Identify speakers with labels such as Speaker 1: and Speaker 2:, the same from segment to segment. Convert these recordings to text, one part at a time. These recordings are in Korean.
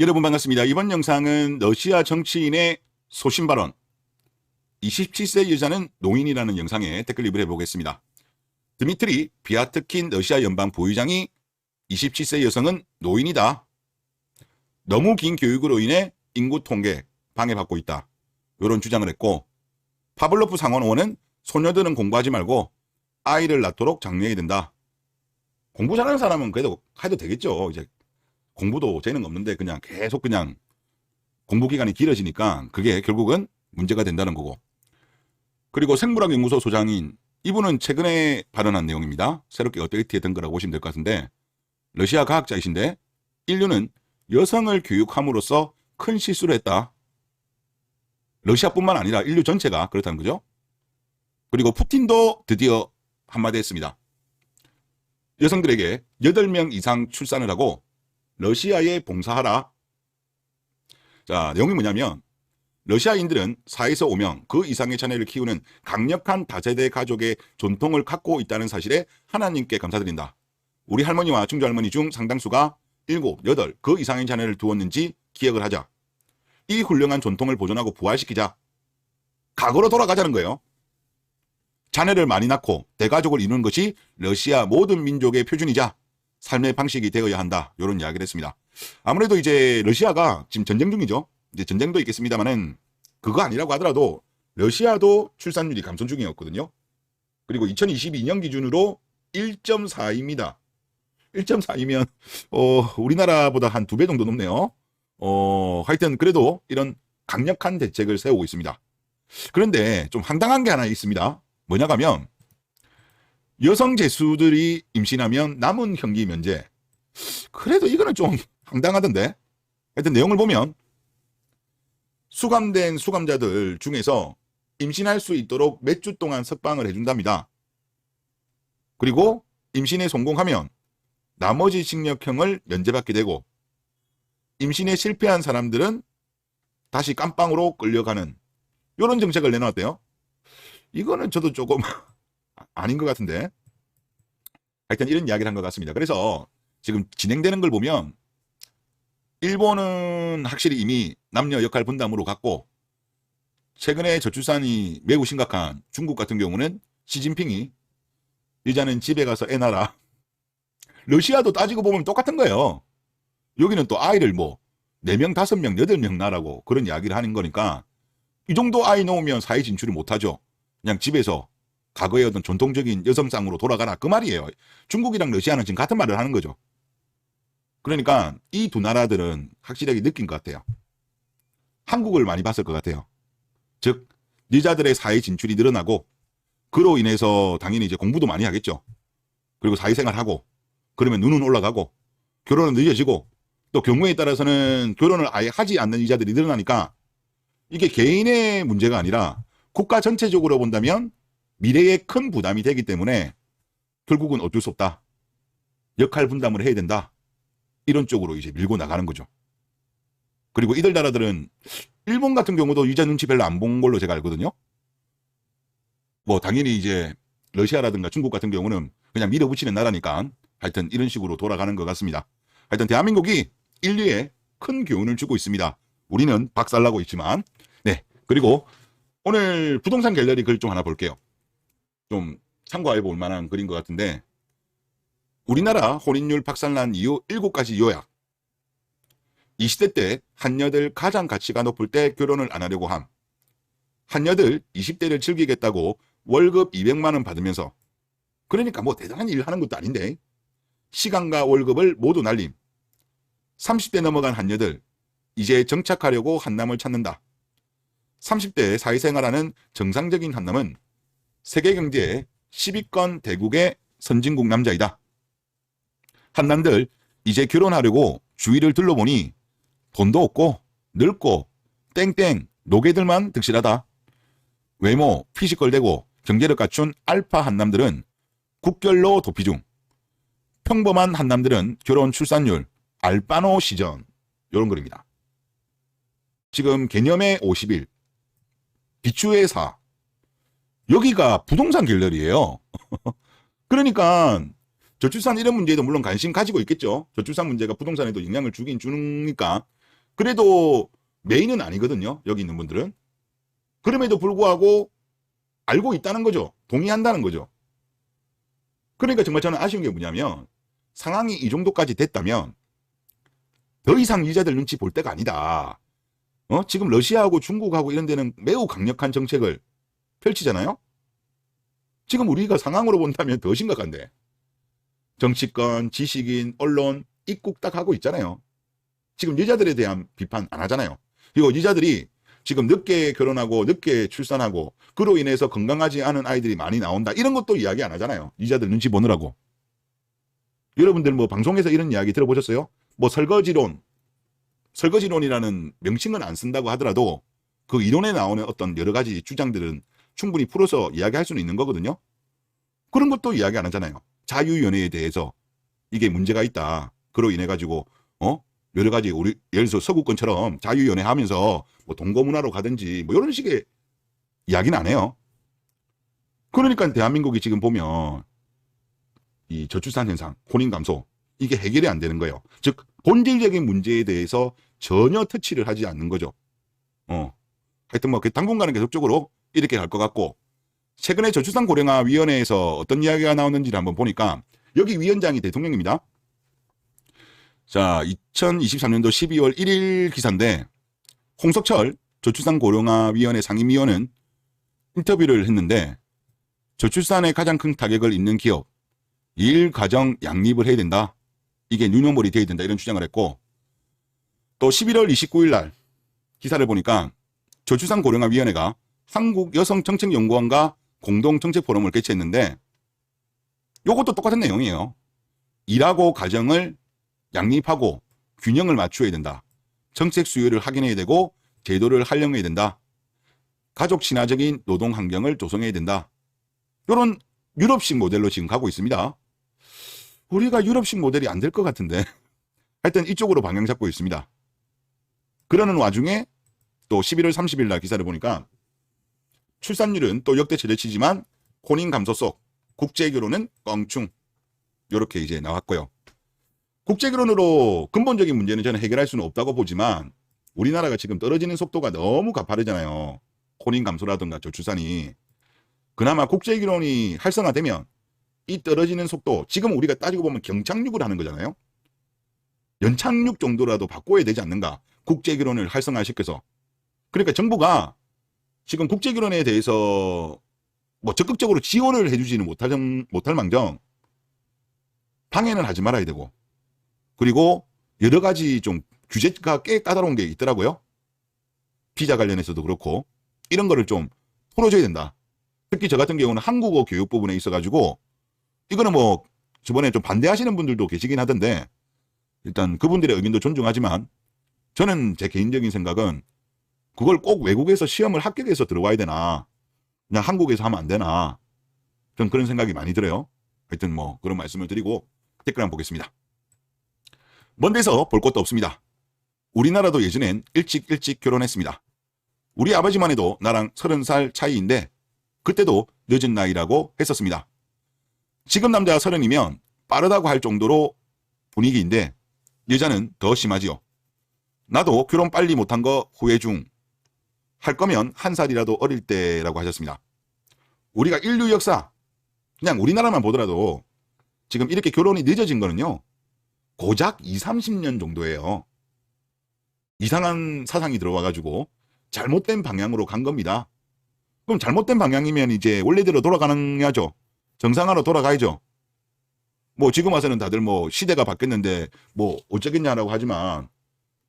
Speaker 1: 여러분 반갑습니다. 이번 영상은 러시아 정치인의 소신 발언 27세 여자는 노인이라는 영상에 댓글 리뷰를 해보겠습니다. 드미트리 비아트킨 러시아 연방 부의장이 27세 여성은 노인이다. 너무 긴 교육으로 인해 인구 통계 방해받고 있다. 이런 주장을 했고, 파블로프 상원의원은 소녀들은 공부하지 말고 아이를 낳도록 장려해야 된다. 공부 잘하는 사람은 그래도 해도 되겠죠. 이제 공부도 재능 없는데 그냥 계속 그냥 공부 기간이 길어지니까 그게 결국은 문제가 된다는 거고. 그리고 생물학연구소 소장인 이분은 최근에 발언한 내용입니다. 새롭게 업데이트했던 거라고 보시면 될 것 같은데, 러시아 과학자이신데 인류는 여성을 교육함으로써 큰 실수를 했다. 러시아뿐만 아니라 인류 전체가 그렇다는 거죠. 그리고 푸틴도 드디어 한마디 했습니다. 여성들에게 8명 이상 출산을 하고 러시아에 봉사하라. 자, 내용이 뭐냐면 러시아인들은 4에서 5명 그 이상의 자녀를 키우는 강력한 다세대 가족의 전통을 갖고 있다는 사실에 하나님께 감사드린다. 우리 할머니와 증조할머니 중 상당수가 7, 8, 그 이상의 자녀를 두었는지 기억을 하자. 이 훌륭한 전통을 보존하고 부활시키자. 과거로 돌아가자는 거예요. 자녀를 많이 낳고 대가족을 이루는 것이 러시아 모든 민족의 표준이자 삶의 방식이 되어야 한다. 이런 이야기를 했습니다. 아무래도 이제 러시아가 지금 전쟁 중이죠. 이제 전쟁도 있겠습니다만은 그거 아니라고 하더라도 러시아도 출산율이 감소 중이었거든요. 그리고 2022년 기준으로 1.4입니다. 1.4이면 우리나라보다 한 2배 정도 높네요. 하여튼 그래도 이런 강력한 대책을 세우고 있습니다. 그런데 좀 황당한 게 하나 있습니다. 뭐냐 하면 여성 제수들이 임신하면 남은 형기 면제. 그래도 이거는 좀 황당하던데. 하여튼 내용을 보면 수감된 수감자들 중에서 임신할 수 있도록 몇 주 동안 석방을 해준답니다. 그리고 임신에 성공하면 나머지 징역형을 면제받게 되고, 임신에 실패한 사람들은 다시 깜빵으로 끌려가는 이런 정책을 내놓았대요. 이거는 저도 조금 아닌 것 같은데. 하여튼 이런 이야기를 한 것 같습니다. 그래서 지금 진행되는 걸 보면 일본은 확실히 이미 남녀 역할 분담으로 갔고, 최근에 저출산이 매우 심각한 중국 같은 경우는 시진핑이 여자는 집에 가서 애 낳아라. 러시아도 따지고 보면 똑같은 거예요. 여기는 또 아이를 뭐 4명, 5명, 8명 낳으라고 그런 이야기를 하는 거니까 이 정도 아이 놓으면 사회 진출을 못하죠. 그냥 집에서 과거의 어떤 전통적인 여성상으로 돌아가라 그 말이에요. 중국이랑 러시아는 지금 같은 말을 하는 거죠. 그러니까 이 두 나라들은 확실하게 느낀 것 같아요. 한국을 많이 봤을 것 같아요. 즉 여자들의 사회 진출이 늘어나고 그로 인해서 당연히 이제 공부도 많이 하겠죠. 그리고 사회생활하고 그러면 눈은 올라가고 결혼은 늦어지고, 또 경우에 따라서는 결혼을 아예 하지 않는 여자들이 늘어나니까 이게 개인의 문제가 아니라 국가 전체적으로 본다면 미래에 큰 부담이 되기 때문에 결국은 어쩔 수 없다. 역할 분담을 해야 된다. 이런 쪽으로 이제 밀고 나가는 거죠. 그리고 이들 나라들은 일본 같은 경우도 여자 눈치 별로 안 본 걸로 제가 알거든요. 뭐 당연히 이제 러시아라든가 중국 같은 경우는 그냥 밀어붙이는 나라니까 하여튼 이런 식으로 돌아가는 것 같습니다. 하여튼 대한민국이 인류에 큰 교훈을 주고 있습니다. 우리는 박살나고 있지만. 네. 그리고 오늘 부동산 갤러리 글 좀 하나 볼게요. 좀 참고해 볼 만한 글인 것 같은데, 우리나라 혼인율 박살난 이유 7가지 요약. 이 시대 때 한여들 가장 가치가 높을 때 결혼을 안 하려고 함. 한여들 20대를 즐기겠다고 월급 200만 원 받으면서, 그러니까 뭐 대단한 일 하는 것도 아닌데 시간과 월급을 모두 날림. 30대 넘어간 한여들 이제 정착하려고 한남을 찾는다. 30대 사회생활하는 정상적인 한남은 세계 경제의 10위권 대국의 선진국 남자이다. 한남들 이제 결혼하려고 주위를 둘러보니 돈도 없고 늙고 땡땡 노개들만 득실하다. 외모 피지컬되고 경제력 갖춘 알파 한남들은 국결로 도피 중. 평범한 한남들은 결혼 출산율 알바노 시전. 이런 글입니다. 지금 개념의 50일, 비추의 4. 여기가 부동산 갤러리예요. 그러니까 저출산 이런 문제에도 물론 관심 가지고 있겠죠. 저출산 문제가 부동산에도 영향을 주긴 주니까 그래도 메인은 아니거든요. 여기 있는 분들은. 그럼에도 불구하고 알고 있다는 거죠. 동의한다는 거죠. 그러니까 정말 저는 아쉬운 게 뭐냐면 상황이 이 정도까지 됐다면 더 이상 유자들 눈치 볼 때가 아니다. 지금 러시아하고 중국하고 이런 데는 매우 강력한 정책을 펼치잖아요. 지금 우리가 상황으로 본다면 더 심각한데 정치권, 지식인, 언론 입국 딱 하고 있잖아요. 지금 여자들에 대한 비판 안 하잖아요. 그리고 여자들이 지금 늦게 결혼하고 늦게 출산하고 그로 인해서 건강하지 않은 아이들이 많이 나온다. 이런 것도 이야기 안 하잖아요. 여자들 눈치 보느라고. 여러분들 뭐 방송에서 이런 이야기 들어보셨어요? 뭐 설거지론이라는 명칭은 안 쓴다고 하더라도 그 이론에 나오는 어떤 여러 가지 주장들은 충분히 풀어서 이야기할 수는 있는 거거든요. 그런 것도 이야기 안 하잖아요. 자유연애에 대해서 이게 문제가 있다. 그로 인해 가지고 여러 가지 우리 예를 들어서 서구권처럼 자유연애 하면서 뭐 동거문화로 가든지 뭐 이런 식의 이야기는 안 해요. 그러니까 대한민국이 지금 보면 이 저출산 현상, 혼인 감소 이게 해결이 안 되는 거예요. 즉 본질적인 문제에 대해서 전혀 터치를 하지 않는 거죠. 하여튼 뭐 당분간은 계속적으로 이렇게 갈 것 같고 최근에 저출산 고령화 위원회에서 어떤 이야기가 나오는지를 한번 보니까 여기 위원장이 대통령입니다. 자, 2023년도 12월 1일 기사인데 홍석철 저출산 고령화 위원회 상임위원은 인터뷰를 했는데 저출산에 가장 큰 타격을 입는 기업 일 가정 양립을 해야 된다. 이게 뉴노멀이 돼야 된다. 이런 주장을 했고 또 11월 29일 날 기사를 보니까 저출산 고령화 위원회가 한국여성정책연구원과 공동정책포럼을 개최했는데 이것도 똑같은 내용이에요. 일하고 가정을 양립하고 균형을 맞춰야 된다. 정책 수요를 확인해야 되고 제도를 활용해야 된다. 가족 친화적인 노동 환경을 조성해야 된다. 이런 유럽식 모델로 지금 가고 있습니다. 우리가 유럽식 모델이 안 될 것 같은데 하여튼 이쪽으로 방향 잡고 있습니다. 그러는 와중에 또 11월 30일 날 기사를 보니까 출산율은 또 역대 최저치지만 혼인 감소 속 국제결혼은 껑충 이렇게 이제 나왔고요. 국제결혼으로 근본적인 문제는 저는 해결할 수는 없다고 보지만 우리나라가 지금 떨어지는 속도가 너무 가파르잖아요. 혼인 감소라든가 저출산이. 그나마 국제결혼이 활성화되면 이 떨어지는 속도 지금 우리가 따지고 보면 경착륙을 하는 거잖아요. 연착륙 정도라도 바꿔야 되지 않는가. 국제결혼을 활성화시켜서. 그러니까 정부가 지금 국제결혼에 대해서 뭐 적극적으로 지원을 해주지는 못할 망정 방해는 하지 말아야 되고 그리고 여러 가지 좀 규제가 꽤 까다로운 게 있더라고요. 비자 관련해서도 그렇고 이런 거를 좀 풀어줘야 된다. 특히 저 같은 경우는 한국어 교육 부분에 있어가지고 이거는 뭐 저번에 좀 반대하시는 분들도 계시긴 하던데 일단 그분들의 의견도 존중하지만 저는 제 개인적인 생각은 그걸 꼭 외국에서 시험을 합격해서 들어와야 되나 그냥 한국에서 하면 안 되나 전 그런 생각이 많이 들어요. 하여튼 뭐 그런 말씀을 드리고 댓글 한번 보겠습니다. 먼 데서 볼 것도 없습니다. 우리나라도 예전엔 일찍 결혼했습니다. 우리 아버지만 해도 나랑 30살 차이인데 그때도 늦은 나이라고 했었습니다. 지금 남자가 30이면 빠르다고 할 정도로 분위기인데 여자는 더 심하지요. 나도 결혼 빨리 못한 거 후회 중. 할 거면 한 살이라도 어릴 때라고 하셨습니다. 우리가 인류 역사 그냥 우리나라만 보더라도 지금 이렇게 결혼이 늦어진 거는요. 고작 20-30년 정도예요. 이상한 사상이 들어와가지고 잘못된 방향으로 간 겁니다. 그럼 잘못된 방향이면 이제 원래대로 돌아가야죠. 정상화로 돌아가야죠. 뭐 지금 와서는 다들 뭐 시대가 바뀌었는데 뭐 어쩌겠냐라고 하지만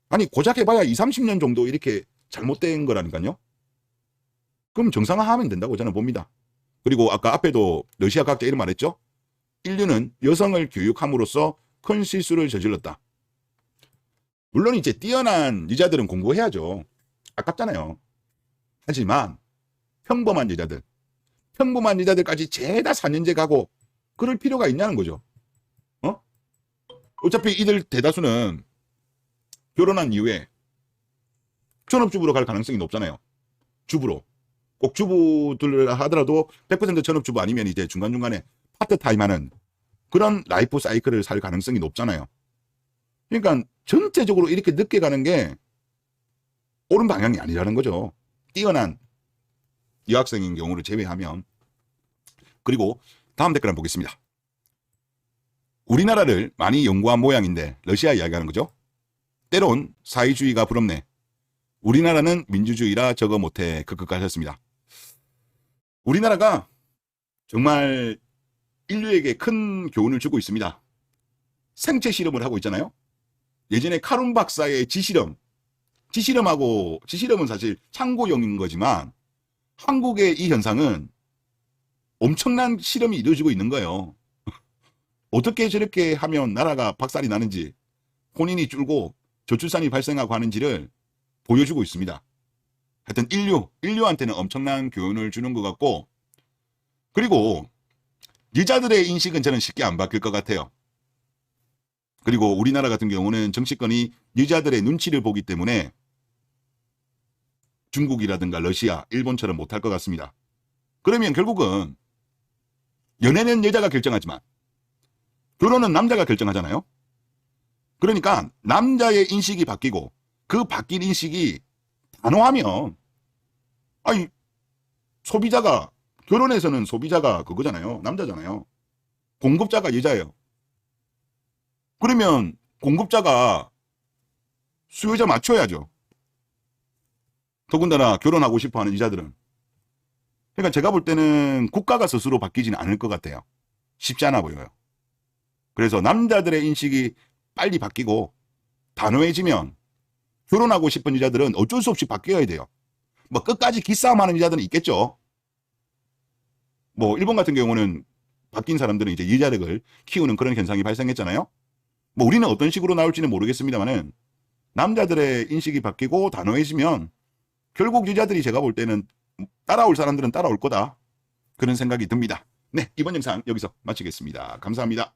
Speaker 1: 아니 고작 해봐야 20-30년 정도 이렇게 잘못된 거라니까요. 그럼 정상화하면 된다고 저는 봅니다. 그리고 아까 앞에도 러시아 과학자 이름 말했죠. 인류는 여성을 교육함으로써 큰 실수를 저질렀다. 물론 이제 뛰어난 여자들은 공부해야죠. 아깝잖아요. 하지만 평범한 여자들까지 죄다 4년제 가고 그럴 필요가 있냐는 거죠. 어차피 이들 대다수는 결혼한 이후에 전업주부로 갈 가능성이 높잖아요. 주부로. 꼭 주부들 하더라도 100% 전업주부 아니면 이제 중간중간에 파트타임 하는 그런 라이프 사이클을 살 가능성이 높잖아요. 그러니까 전체적으로 이렇게 늦게 가는 게 옳은 방향이 아니라는 거죠. 뛰어난 여학생인 경우를 제외하면. 그리고 다음 댓글 한번 보겠습니다. 우리나라를 많이 연구한 모양인데 러시아 이야기하는 거죠. 때론 사회주의가 부럽네. 우리나라는 민주주의라 저거 못해. 크크크 하셨습니다. 우리나라가 정말 인류에게 큰 교훈을 주고 있습니다. 생체 실험을 하고 있잖아요. 예전에 카룬 박사의 지실험은 사실 참고용인 거지만 한국의 이 현상은 엄청난 실험이 이루어지고 있는 거예요. 어떻게 저렇게 하면 나라가 박살이 나는지, 혼인이 줄고 저출산이 발생하고 하는지를 보여주고 있습니다. 하여튼 인류한테는 엄청난 교훈을 주는 것 같고, 그리고 여자들의 인식은 저는 쉽게 안 바뀔 것 같아요. 그리고 우리나라 같은 경우는 정치권이 여자들의 눈치를 보기 때문에 중국이라든가 러시아, 일본처럼 못할 것 같습니다. 그러면 결국은 연애는 여자가 결정하지만 결혼은 남자가 결정하잖아요. 그러니까 남자의 인식이 바뀌고 그 바뀐 인식이 단호하면, 아니, 소비자가, 결혼에서는 소비자가 그거잖아요. 남자잖아요. 공급자가 여자예요. 그러면 공급자가 수요자 맞춰야죠. 더군다나 결혼하고 싶어 하는 여자들은. 그러니까 제가 볼 때는 국가가 스스로 바뀌지는 않을 것 같아요. 쉽지 않아 보여요. 그래서 남자들의 인식이 빨리 바뀌고 단호해지면 결혼하고 싶은 여자들은 어쩔 수 없이 바뀌어야 돼요. 뭐 끝까지 기싸움하는 여자들은 있겠죠. 뭐 일본 같은 경우는 바뀐 사람들은 이제 여자력을 키우는 그런 현상이 발생했잖아요. 뭐 우리는 어떤 식으로 나올지는 모르겠습니다만은 남자들의 인식이 바뀌고 단호해지면 결국 여자들이 제가 볼 때는 따라올 사람들은 따라올 거다. 그런 생각이 듭니다. 네, 이번 영상 여기서 마치겠습니다. 감사합니다.